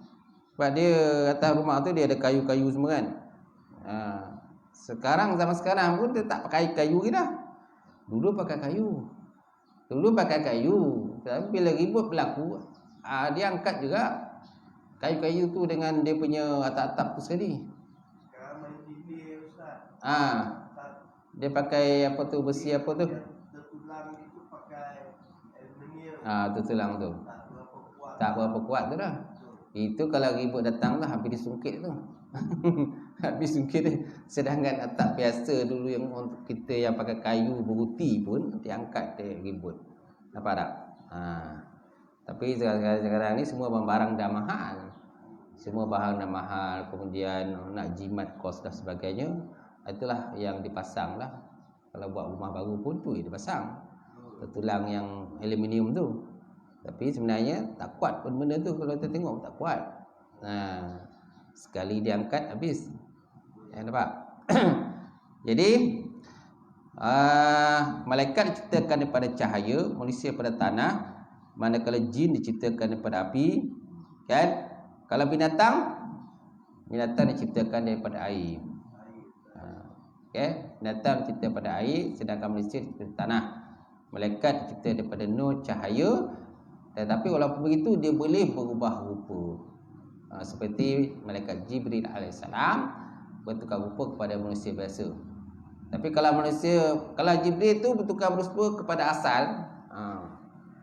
Sebab dia atas rumah tu dia ada kayu-kayu semua kan. Sekarang zaman sekarang pun dia tak pakai kayu lagi dah. Dulu pakai kayu. Tapi bila ribut berlaku, dia angkat juga kayu-kayu tu dengan dia punya atap-atap tu sekali. Dia pakai apa tu, besi apa tu? Tu tulang tu tak berapa kuat tu dah. Itu kalau ribut datang lah habis disungkit tu. Habis sungkit tu. Sedangkan atap biasa dulu yang untuk kita yang pakai kayu beruti pun diangkat dia ribut. Nampak tak? Tapi sekarang ni semua barang dah mahal. Semua barang dah mahal, kemudian nak jimat kos dan sebagainya. Itulah yang dipasang lah. Kalau buat rumah baru pun tu dipasang tulang yang aluminium tu. Tapi sebenarnya tak kuat pun benda tu. Kalau kita tengok tak kuat. Sekali diangkat habis. Nampak? Jadi malaikat diciptakan daripada cahaya, manusia daripada tanah, manakala jin diciptakan daripada api, kan? Kalau binatang diciptakan daripada air. Binatang diciptakan daripada air, sedangkan manusia diciptakan tanah. Malaikat dicipta daripada nur cahaya, tetapi walaupun begitu dia boleh berubah rupa. Seperti malaikat Jibril alaihissalam bertukar rupa kepada manusia biasa. Tapi kalau Jibril tu bertukar rupa kepada asal,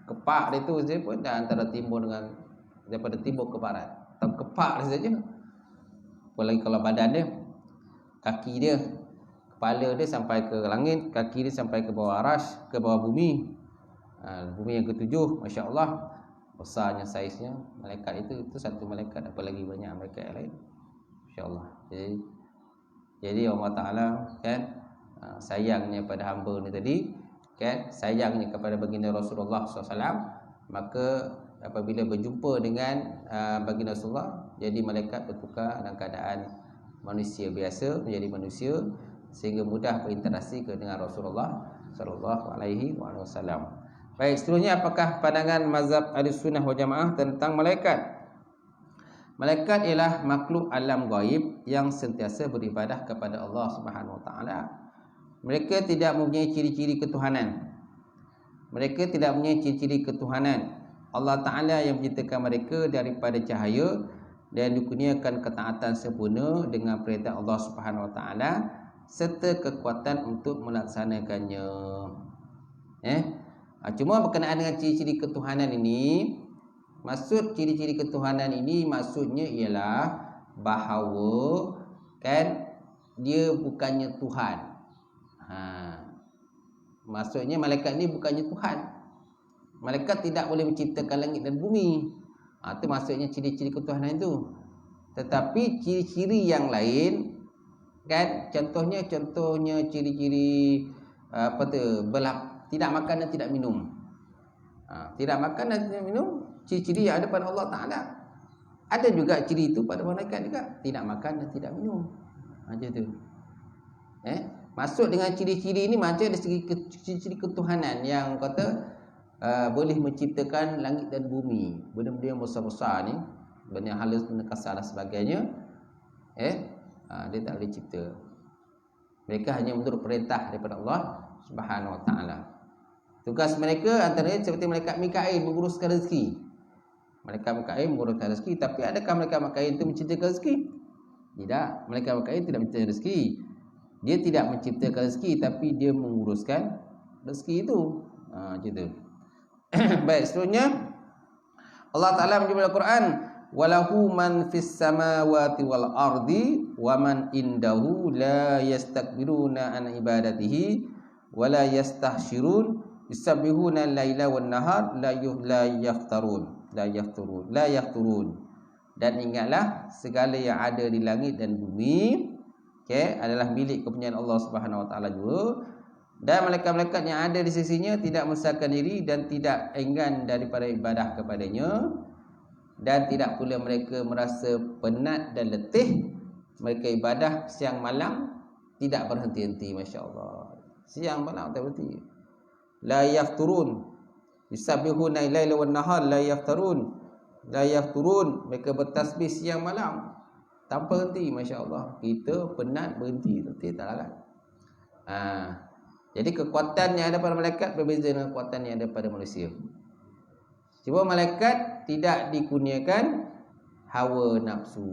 kepak dia tu saja pun dah antara timur dengan daripada timur ke barat. Atau kepak dia saja. Apalagi kalau badan dia, kaki dia, kepala dia sampai ke langit, kaki dia sampai ke bawah arash, ke bawah bumi. Bumi yang ketujuh, Masya Allah, besarnya saiznya malaikat itu satu malaikat, apalagi banyak malaikat yang lain, Masya Allah. Jadi Allah Ta'ala kan sayangnya pada hamba ni tadi, kan, sayangnya kepada baginda Rasulullah SAW, maka apabila berjumpa dengan baginda Rasulullah, jadi malaikat bertukar dalam keadaan manusia biasa menjadi manusia, sehingga mudah berinteraksi dengan Rasulullah sallallahu alaihi wasallam. Baik, seterusnya, apakah pandangan mazhab Ahlussunnah wal Jamaah tentang malaikat? Malaikat ialah makhluk alam gaib yang sentiasa beribadah kepada Allah Subhanahu wa taala. Mereka tidak mempunyai ciri-ciri ketuhanan. Mereka tidak mempunyai ciri-ciri ketuhanan. Allah Ta'ala yang menciptakan mereka daripada cahaya dan dikurniakan ketaatan sempurna dengan perintah Allah Subhanahu Wa Ta'ala serta kekuatan untuk melaksanakannya. Cuma berkenaan dengan ciri-ciri ketuhanan ini, maksud ciri-ciri ketuhanan ini maksudnya ialah bahawa kan dia bukannya Tuhan. Maksudnya malaikat ni bukannya Tuhan. Malaikat tidak boleh menciptakan langit dan bumi. Itu maksudnya ciri-ciri ketuhanan itu. Tetapi ciri-ciri yang lain kan, contohnya ciri-ciri tidak makan dan tidak minum. Tidak makan dan tidak minum, ciri-ciri yang ada pada Allah Ta'ala. Ada juga ciri itu pada malaikat juga, tidak makan dan tidak minum. Macam tu. Masuk dengan ciri-ciri ini macam ada ciri-ciri ketuhanan yang kata boleh menciptakan langit dan bumi, benda-benda yang besar-besar ni, benda yang halus, benda kasar dan sebagainya. Dia tak boleh cipta. Mereka hanya menurut perintah daripada Allah Subhanahu Wa Taala. Tugas mereka antaranya seperti malaikat Mikail menguruskan rezeki. Malaikat Mikail menguruskan rezeki, tapi adakah malaikat Mikail itu menciptakan rezeki? Tidak, malaikat Mikail tidak menciptakan rezeki. Dia tidak menciptakan rezeki, tapi dia menguruskan rezeki itu. Macam tu. Baik, seterusnya Allah Ta'ala menyebut dalam Al-Quran, walahu man fis samawati wal ardi wa man indahu la yastakbiruna an ibadatihi wa la yastahsyirun yusabbihuna al-laila wan nahar la yafturun. Dan ingatlah segala yang ada di langit dan bumi adalah milik kepunyaan Allah Subhanahu Wa Taala juga. Dan malaikat-malaikat yang ada di sisinya tidak mesahkan diri dan tidak enggan daripada ibadah kepadanya, dan tidak pula mereka merasa penat dan letih. Mereka ibadah siang malam tidak berhenti-henti. Masya Allah, siang malam tak berhenti. La yafturun yusabbihuna al-laila wan nahar la yafturun. Mereka bertasbih siang malam tanpa henti. Masya Allah, kita penat berhenti, letih tak larat. Jadi kekuatan yang ada pada malaikat berbeza dengan kekuatan yang ada pada manusia. Cuma malaikat tidak dikurniakan hawa nafsu.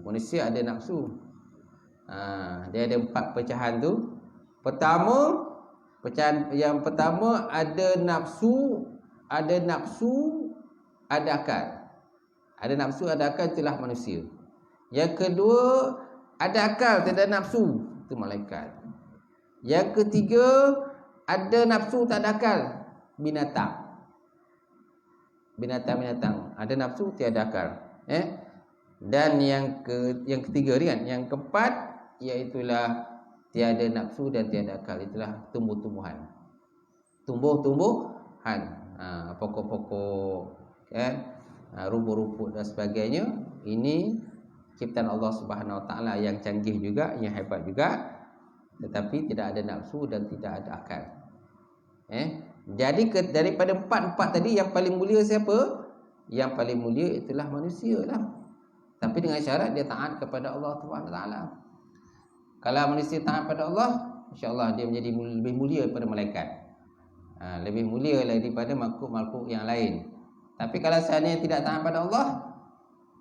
Manusia ada nafsu. Dia ada 4 pecahan tu. Pecahan yang pertama ada nafsu, ada akal. Ada nafsu, ada akal, itulah manusia. Yang kedua ada akal, tak ada nafsu, itu malaikat. Yang ketiga ada nafsu, tak ada akal, binatang. Binatang ada nafsu, tiada akal. Dan yang ketiga ni kan, yang keempat iaitulah tiada nafsu dan tiada akal, itulah tumbuh-tumbuhan. Pokok-pokok, rumput-rumput dan sebagainya. Ini ciptaan Allah Subhanahu Wa Taala yang canggih juga, yang hebat juga, tetapi tidak ada nafsu dan tidak ada akal. Jadi daripada 4 tadi, yang paling mulia siapa? Yang paling mulia itulah manusia lah. Tapi dengan syarat dia taat kepada Allah Subhanahu Wa Taala. Kalau manusia taat pada Allah, insya-Allah dia menjadi lebih mulia daripada malaikat. Lebih mulia daripada makhluk-makhluk yang lain. Tapi kalau seandainya tidak taat pada Allah,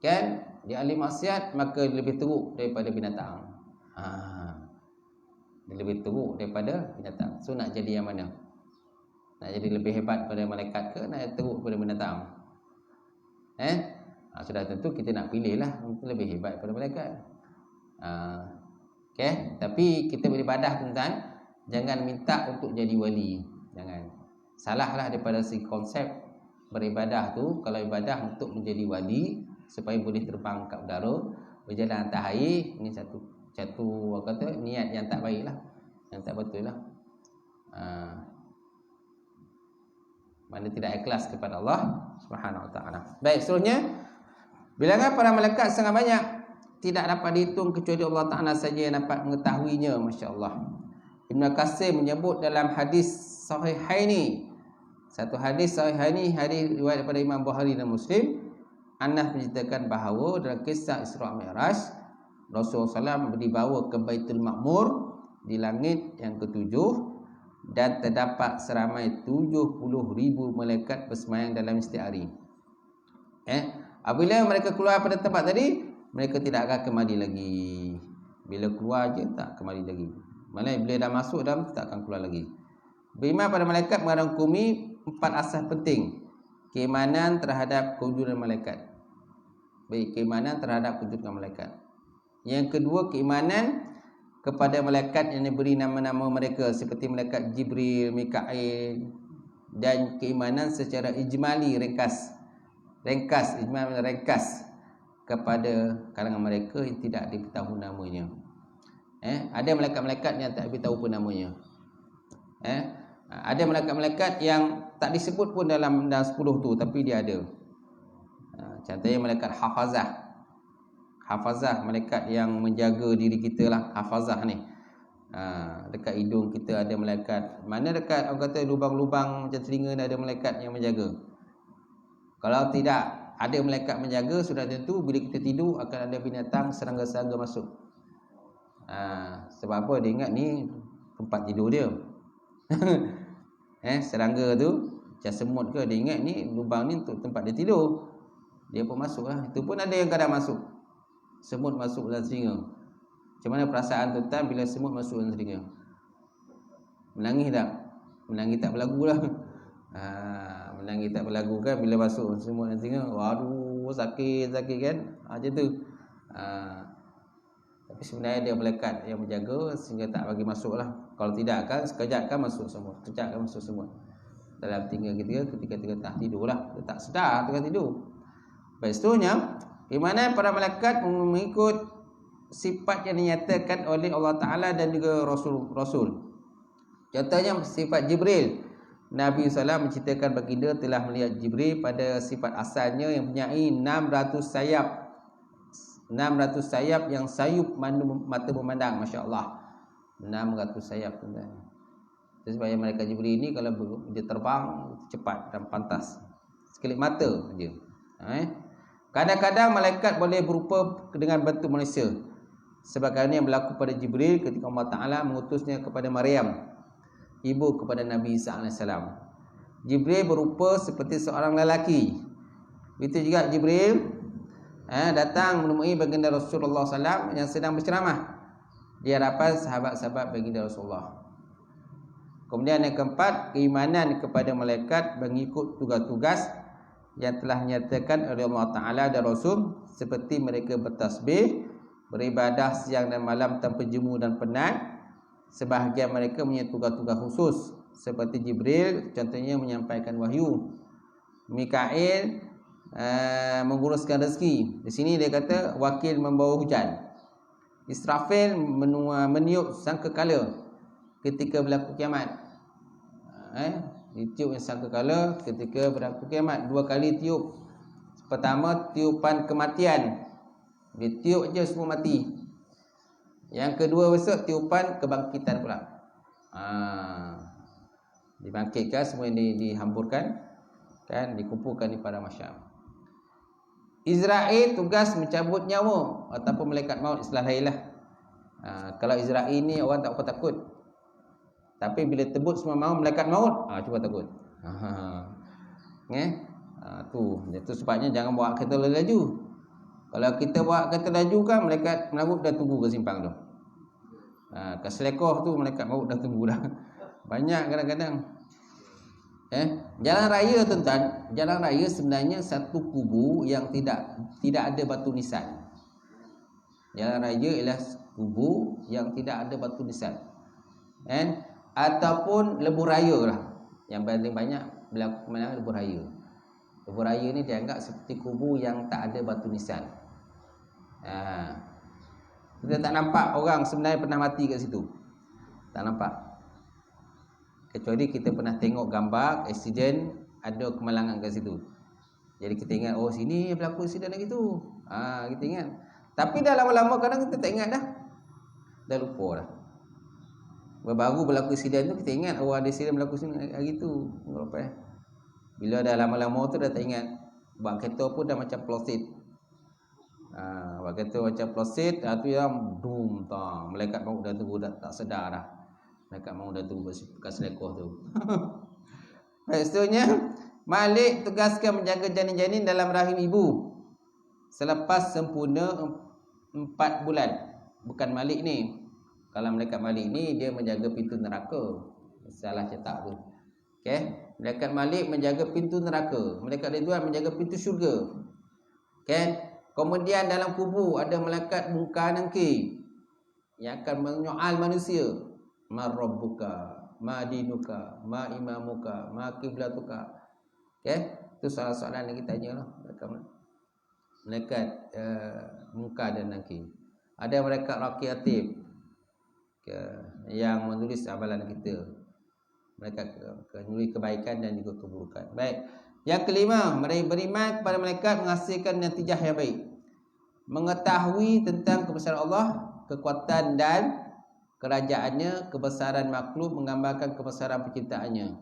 kan, dia ahli maksiat, maka lebih teruk daripada binatang. Dia lebih teruk daripada binatang. So nak jadi yang mana? Nak jadi lebih hebat daripada malaikat ke nak teruk daripada binatang? Sudah tentu kita nak pilih lah untuk lebih hebat daripada malaikat. Tapi kita beribadah tentang jangan minta untuk jadi wali. Jangan. Salahlah daripada si konsep beribadah tu. Kalau ibadah untuk menjadi wali supaya boleh terbang ke udara, berjalan atas air, ini satu niat yang tak baik lah, yang tak betul lah. Mana tidak ikhlas kepada Allah Subhanahu wa taala. Baik, seterusnya bilangan para malaikat sangat banyak, tidak dapat dihitung kecuali Allah Taala saja yang dapat mengetahuinya, masya-Allah. Ibnu Katsir menyebut dalam hadis sahihaini, satu hadis sahihaini, hadis riwayat daripada Imam Bukhari dan Muslim, Anas menceritakan bahawa dalam kisah Isra Mi'raj, Rasulullah SAW dibawa ke Baitul Ma'mur di langit yang ketujuh, dan terdapat seramai 70,000 malaikat bersemayam dalam setiap hari. Apabila mereka keluar pada tempat tadi, mereka tidak akan kembali lagi. Bila keluar je tak kembali lagi. Malah bila dah masuk dalam tak akan keluar lagi. Beriman pada malaikat merangkumi 4 asas penting. Keimanan terhadap kewujudan malaikat. Baik, keimanan terhadap kewujudan malaikat. Yang kedua, keimanan kepada malaikat yang diberi nama-nama mereka seperti malaikat Jibril, Mikail, dan keimanan secara ijmali, ringkas kepada kalangan mereka yang tidak diberitahu namanya. Ada malaikat-malaikat yang tak diberitahu pun namanya. Ada malaikat-malaikat yang tak disebut pun dalam 10 tu, tapi dia ada. Contohnya malaikat hafazah, malaikat yang menjaga diri kita lah, hafazah ni. Dekat hidung kita ada malaikat. Mana dekat orang kata lubang-lubang macam telinga ada malaikat yang menjaga. Kalau tidak ada malaikat menjaga, sudah tentu bila kita tidur akan ada binatang serangga-serangga masuk. Sebab apa? Dia ingat ni tempat tidur dia. Serangga tu macam semut ke, dia ingat ni lubang ni untuk tempat dia tidur. Dia pun masuk lah. Itu pun ada yang kadang masuk. Semut masuk dalam telinga. Macam mana perasaan tuan bila semut masuk dalam telinga? Menangis tak? Menangis tak berlagu lah. Menangis tak berlagu kan bila masuk semut dalam telinga. Waduh, sakit kan? Macam tu. Tapi sebenarnya dia malaikat yang menjaga sehingga tak bagi masuk lah. Kalau tidak kan sekejap kan masuk semut. Sekejap kan masuk semut dalam telinga kita ketika kita tak tidur lah. Kita tak sedar tengah tidur. Baik, seterusnya keimanan para malaikat mengikut sifat yang dinyatakan oleh Allah Ta'ala dan juga Rasul. Contohnya sifat Jibril. Nabi SAW menceritakan baginda telah melihat Jibril pada sifat asalnya yang mempunyai 600 sayap. 600 sayap yang sayup mata memandang, Masya Allah. 600 sayap. Sebab yang malaikat Jibril ni kalau dia terbang cepat dan pantas, sekelip mata saja. Kadang-kadang malaikat boleh berupa dengan bentuk manusia, sebagaimana yang berlaku pada Jibril ketika Allah Ta'ala mengutusnya kepada Maryam, ibu kepada Nabi Isa AS. Jibril berupa seperti seorang lelaki. Begitu juga Jibril datang menemui baginda Rasulullah SAW yang sedang berceramah di hadapan sahabat-sahabat baginda Rasulullah. Kemudian yang keempat, keimanan kepada malaikat mengikut tugas-tugas yang telah dinyatakan oleh Allah Ta'ala dan Rasul, seperti mereka bertasbih, beribadah siang dan malam tanpa jemu dan penat. Sebahagian mereka punya tugas-tugas khusus, seperti Jibril contohnya menyampaikan wahyu, Mikail menguruskan rezeki. Di sini dia kata wakil membawa hujan. Israfil meniup sangkakala ketika berlaku kiamat. Ditiup sangkakala ketika berlaku kiamat. 2 kali tiup. Pertama tiupan kematian, dia tiup je semua mati. Yang kedua besok tiupan kebangkitan pula. Dibangkitkan, semua ini dihamburkan kan, dikumpulkan di padang mahsyar. Israel tugas mencabut nyawa ataupun malaikat maut, istilah lain lah. Kalau Israel ni orang tak apa takut, tapi bila tebut semua mahu malaikat maut, cuba takut. Itu sebabnya jangan bawa kereta laju. Kalau kita bawa kereta laju kan, malaikat maut dah tunggu ke simpang tu. Ke Selekoh tu malaikat maut dah tunggu dah. Banyak kadang-kadang. Jalan raya tuan-tuan, jalan raya sebenarnya satu kubu yang tidak ada batu nisan. Jalan raya ialah kubu yang tidak ada batu nisan. Ataupun lebuh raya lah. Yang paling banyak berlaku mana lebuh raya. Lebuh raya ni dianggap seperti kubu yang tak ada batu nisan. Kita tak nampak orang sebenarnya pernah mati kat situ. Tak nampak. Kecuali kita pernah tengok gambar aksiden ada kemalangan kat situ. Jadi kita ingat, oh sini berlaku insiden lagi tu. Kita ingat. Tapi dah lama-lama kadang kita tak ingat dah. Dah lupa dah. Baru berlaku insiden tu kita ingat, oh ada insiden berlaku sini hari tu. Bila dah lama-lama tu dah tak ingat. Bak kereta pun dah macam plosit. Bak kereta macam plosit, tu yang boom tang. Malaikat maut dah tunggu, dah tak sedar dah. Malaikat maut dah tunggu bekas selekoh tu. Baik, seterusnya Malik tugaskan menjaga janin-janin dalam rahim ibu selepas sempurna 4 bulan. Bukan Malik ni. Kalau malaikat Malik ni dia menjaga pintu neraka. Salah cetak tu. Okey, malaikat Malik menjaga pintu neraka. Malaikat Ridwan menjaga pintu syurga. Okey. Kemudian dalam kubur ada malaikat Munkar Nakir yang akan menyoal manusia. Ma rabbuka, ma dinuka, ma imamuka, ma qiblatuka. Okey, itu soalan-soalan yang kita tanya lah. Malaikat Munkar dan Nakir. Ada malaikat Raqib yang menulis amalan kita. Mereka menulis kebaikan dan juga keburukan. Baik. Yang kelima, mereka beriman kepada malaikat menghasilkan natijah yang baik. Mengetahui tentang kebesaran Allah, kekuatan dan kerajaannya, kebesaran makhluk menggambarkan kebesaran penciptaannya.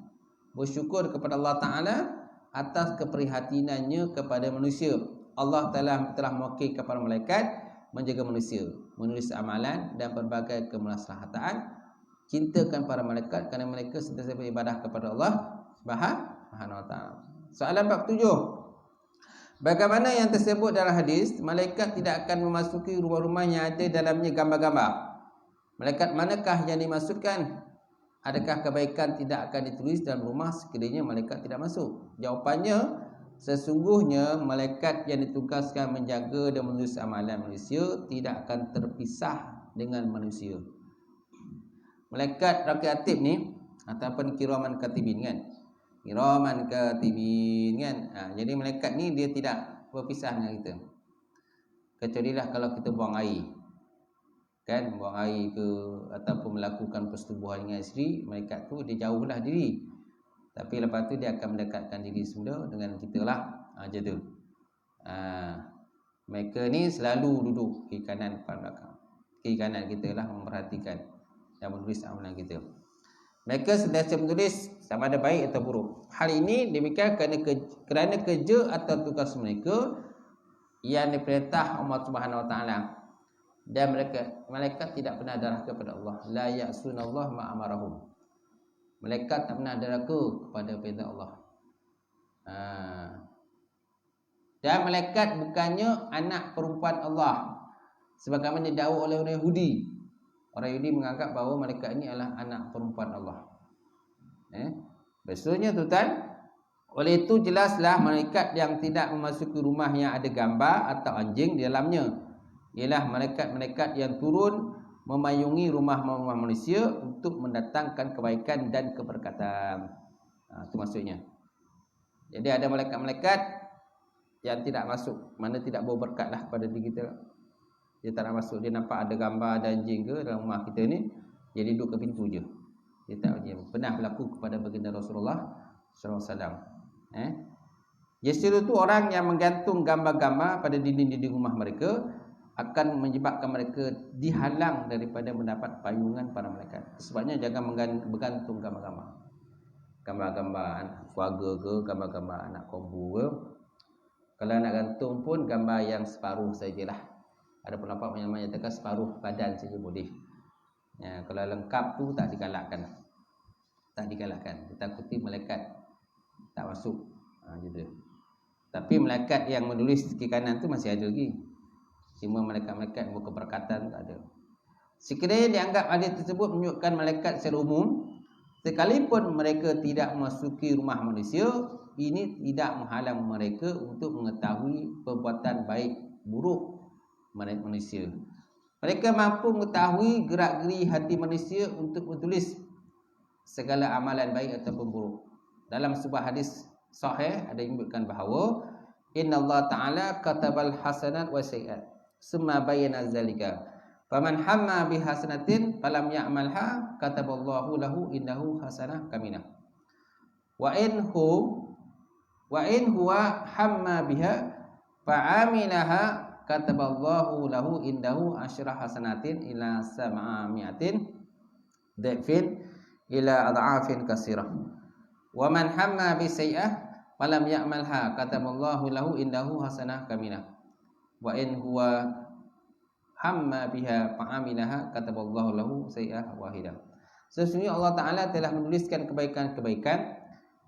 Bersyukur kepada Allah Ta'ala atas keprihatinannya kepada manusia. Allah Ta'ala telah mewakilkan kepada malaikat menjaga manusia, menulis amalan dan berbagai kemaslahatan. Cintakan para malaikat kerana mereka sentiasa beribadah kepada Allah Subhanahu wa taala. Soalan 47. Bagaimana yang tersebut dalam hadis, malaikat tidak akan memasuki rumah-rumah yang ada dalamnya gambar-gambar. Malaikat manakah yang dimaksudkan? Adakah kebaikan tidak akan ditulis dalam rumah sekiranya malaikat tidak masuk? Jawapannya, sesungguhnya malaikat yang ditugaskan menjaga dan menulis amalan manusia tidak akan terpisah dengan manusia. Malaikat Raqib ni ataupun kiraman katibin kan. Kiraman katibin kan. Jadi malaikat ni dia tidak berpisah dengan kita. Kecualilah kalau kita buang air. Kan, buang air ke ataupun melakukan persetubuhan dengan isteri, malaikat tu dia jauhlah diri. Tapi lepas tu dia akan mendekatkan diri semula dengan kita lah. Macam tu. Mereka ni selalu duduk kiri kanan depan belakang. Kiri kanan kita lah memperhatikan dan menulis amalan kita. Mereka sentiasa menulis sama ada baik atau buruk. Hal ini demikian kerana kerja atau tugas mereka yang diperintah Allah Subhanahu wa taala. Dan malaikat tidak pernah derhaka kepada Allah. La ya'sunallah ma amarahum. Malaikat tak pernah derhaka kepada perintah Allah. Dan malaikat bukannya anak perempuan Allah sebagaimana didakwa oleh orang Yahudi. Orang Yahudi menganggap bahawa malaikat ini adalah anak perempuan Allah. Maksudnya tuan, oleh itu jelaslah malaikat yang tidak memasuki rumah yang ada gambar atau anjing di dalamnya ialah malaikat-malaikat yang turun memayungi rumah-rumah manusia untuk mendatangkan kebaikan dan keberkatan. Itu maksudnya. Jadi ada malaikat-malaikat yang tidak masuk, mana tidak bawa berkatlah kepada diri kita. Dia tak nak masuk, dia nampak ada gambar ada anjing ke dalam rumah kita ni, dia duduk ke pintu je. Dia tak pernah berlaku kepada baginda Rasulullah sallallahu alaihi wasallam. Justru itu orang yang menggantung gambar-gambar pada dinding-dinding rumah mereka akan menyebabkan mereka dihalang daripada mendapat payungan para malaikat. Sebabnya jangan bergantung gambar-gambar. Gambar-gambar anak keluarga ke, gambar-gambar anak kombu ke. Kalau nak gantung pun gambar yang separuh sajalah. Ada pendapat yang menyatakan separuh badan saja boleh. Kalau lengkap tu tak digalakkan. Tak digalakkan. Ditakuti malaikat tak masuk. Gitu. Tapi malaikat yang menulis kiri kanan tu masih ada lagi. Cuma malaikat-malaikat yang berkeberkatan tak ada. Sekiranya dianggap hadis tersebut menunjukkan malaikat secara umum, sekalipun mereka tidak memasuki rumah manusia, ini tidak menghalang mereka untuk mengetahui perbuatan baik buruk manusia. Mereka mampu mengetahui gerak-geri hati manusia untuk menulis segala amalan baik ataupun buruk. Dalam sebuah hadis sahih ada menyebutkan bahawa innallaha ta'ala katabal hasanat wa sayyi'at summa bayyana zalika faman hamma bihasanatin falam ya'malha kataballahu lahu innahu hasanah kaminah wa inhu Wa in huwa hamma biha fa'amilaha kataballahu lahu indahu asyra hasanatin ila sab'ami'atin dhifin ila adhafin katsirah. Wa man hamma bi sayyi'ah falam ya'malha kataballahu lahu indahu hasanah kamilah. Wa in huwa hamma biha fa'amilaha kataballahu lahu sayyi'ah wahidah. Sesungguhnya Allah Ta'ala telah menuliskan kebaikan-kebaikan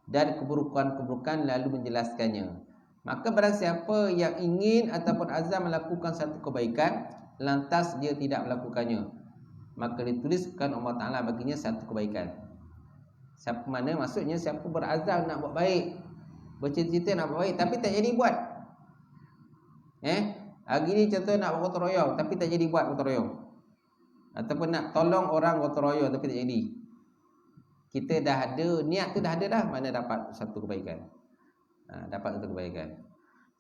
dan keburukan-keburukan lalu menjelaskannya. Maka barang siapa yang ingin ataupun azam melakukan satu kebaikan lantas dia tidak melakukannya, maka dituliskan Allah Ta'ala baginya satu kebaikan. Siapa mana maksudnya siapa berazam nak buat baik, bercita-cita nak buat baik tapi tak jadi buat. Hari ni contoh nak buat gotong royong tapi tak jadi buat gotong royong, ataupun nak tolong orang gotong royong tapi tak jadi. Kita dah ada niat tu, dah ada dah, mana dapat satu kebaikan. Dapat satu kebaikan.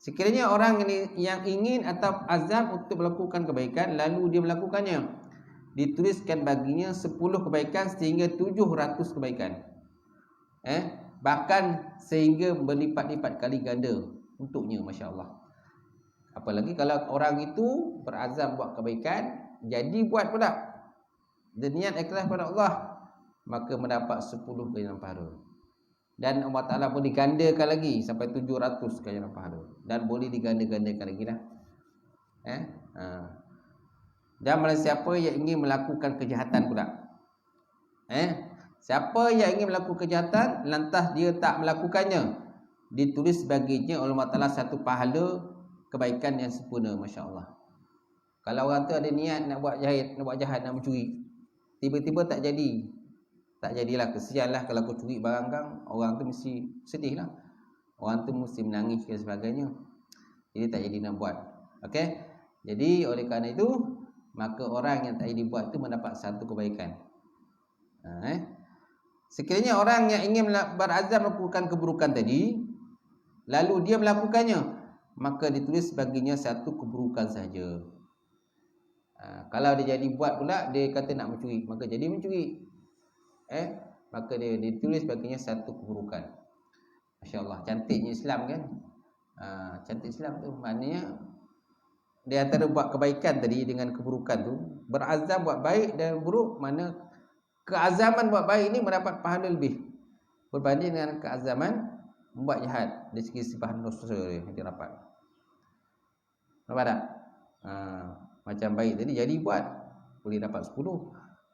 Sekiranya orang yang ingin atau azam untuk melakukan kebaikan lalu dia melakukannya, dituliskan baginya 10 kebaikan sehingga 700 kebaikan. Bahkan sehingga berlipat-lipat kali ganda untuknya, masya-Allah. Apalagi kalau orang itu berazam buat kebaikan, jadi buat pula, dan niat ikhlas pada Allah, maka mendapat 10 ganjaran pahala. Dan Allah Ta'ala boleh gandakan lagi sampai 700 ganjaran pahala. Dan boleh diganda-gandakan lagi dah. Dan malah siapa yang ingin melakukan kejahatan pula, siapa yang ingin melakukan kejahatan lantas dia tak melakukannya, ditulis baginya oleh Allah Ta'ala satu pahala kebaikan yang sempurna, masya-Allah. Kalau orang tu ada niat nak buat jahat, nak mencuri, tiba-tiba tak jadi, tak jadilah, kesianlah kalau aku curi barang kang, orang tu mesti sedih lah, orang tu mesti menangis dan sebagainya. Jadi tak jadi nak buat. Okey. Jadi oleh kerana itu, maka orang yang tak jadi buat tu mendapat satu kebaikan. Sekiranya orang yang ingin berazam melakukan keburukan tadi, lalu dia melakukannya, maka ditulis baginya satu keburukan saja. Kalau dia jadi buat pula, dia kata nak mencuri, maka jadi mencuri, maka dia ditulis baginya satu keburukan. Masya-Allah, cantiknya Islam kan. Cantik Islam tu maknanya di antara buat kebaikan tadi dengan keburukan tu, berazam buat baik dan buruk, mana keazaman buat baik ini mendapat pahala lebih berbanding dengan keazaman membuat jahat dari segi sifat dosa yang dia dapat. Nampak tak? Macam baik tadi jadi buat, boleh dapat 10,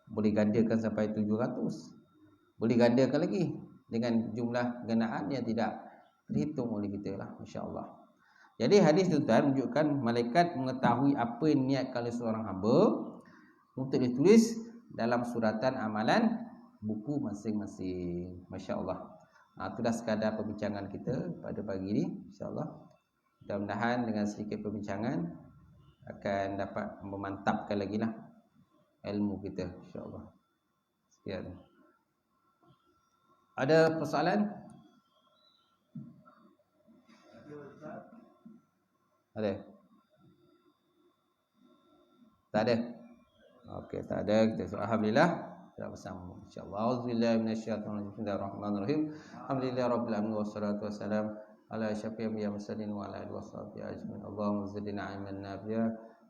boleh gandakan sampai 700, boleh gandakan lagi dengan jumlah ganaan yang tidak terhitung oleh kita lah, masya-Allah. Jadi hadis itu menunjukkan malaikat mengetahui apa yang niatkan oleh seorang hamba untuk ditulis dalam suratan amalan buku masing-masing, masya-Allah. Itulah sekadar perbincangan kita pada pagi ini, insya-Allah. Mudah-mudahan dengan sedikit perbincangan akan dapat memantapkan lagi lah ilmu kita, insya-Allah. Sekian. Ada persoalan? Ada? Tak ada? Okey, tak ada. Kita alhamdulillah kita bersama, insya-Allah. Auzubillahi minasyaitonir rajim. Bismillahirrahmanirrahim. Alhamdulillahirabbil alamin wassalatu wassalam ala asyrafil anbiya'i mursalin wa ala alihi washabbihi ajmain. Allahumma zidna ilman nafi'a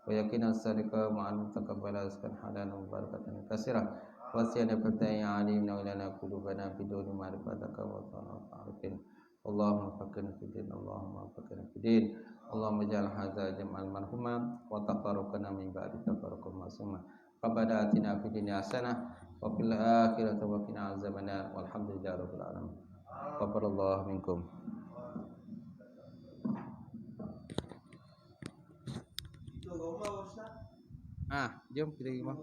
wa yaqinan sadiqa ma'an taqabbala rizqan halalan mubarakatan katsiran wa siyana fataya alim wa lana qulubana biduni ma'rifataka wa ta'arifin. Allahumma faqina fid din, Allahumma faqina fid din, Allahumma ja'al hadza jam'al marhuma wa taqarrabna min ba'di taqarrub masuma. Rabbana atina fid dunya hasanah wa fil akhirati wa qina azabannar. Walhamdulillahi rabbil alamin. Taqabbalallahu minkum. Jom kita pergi rumah.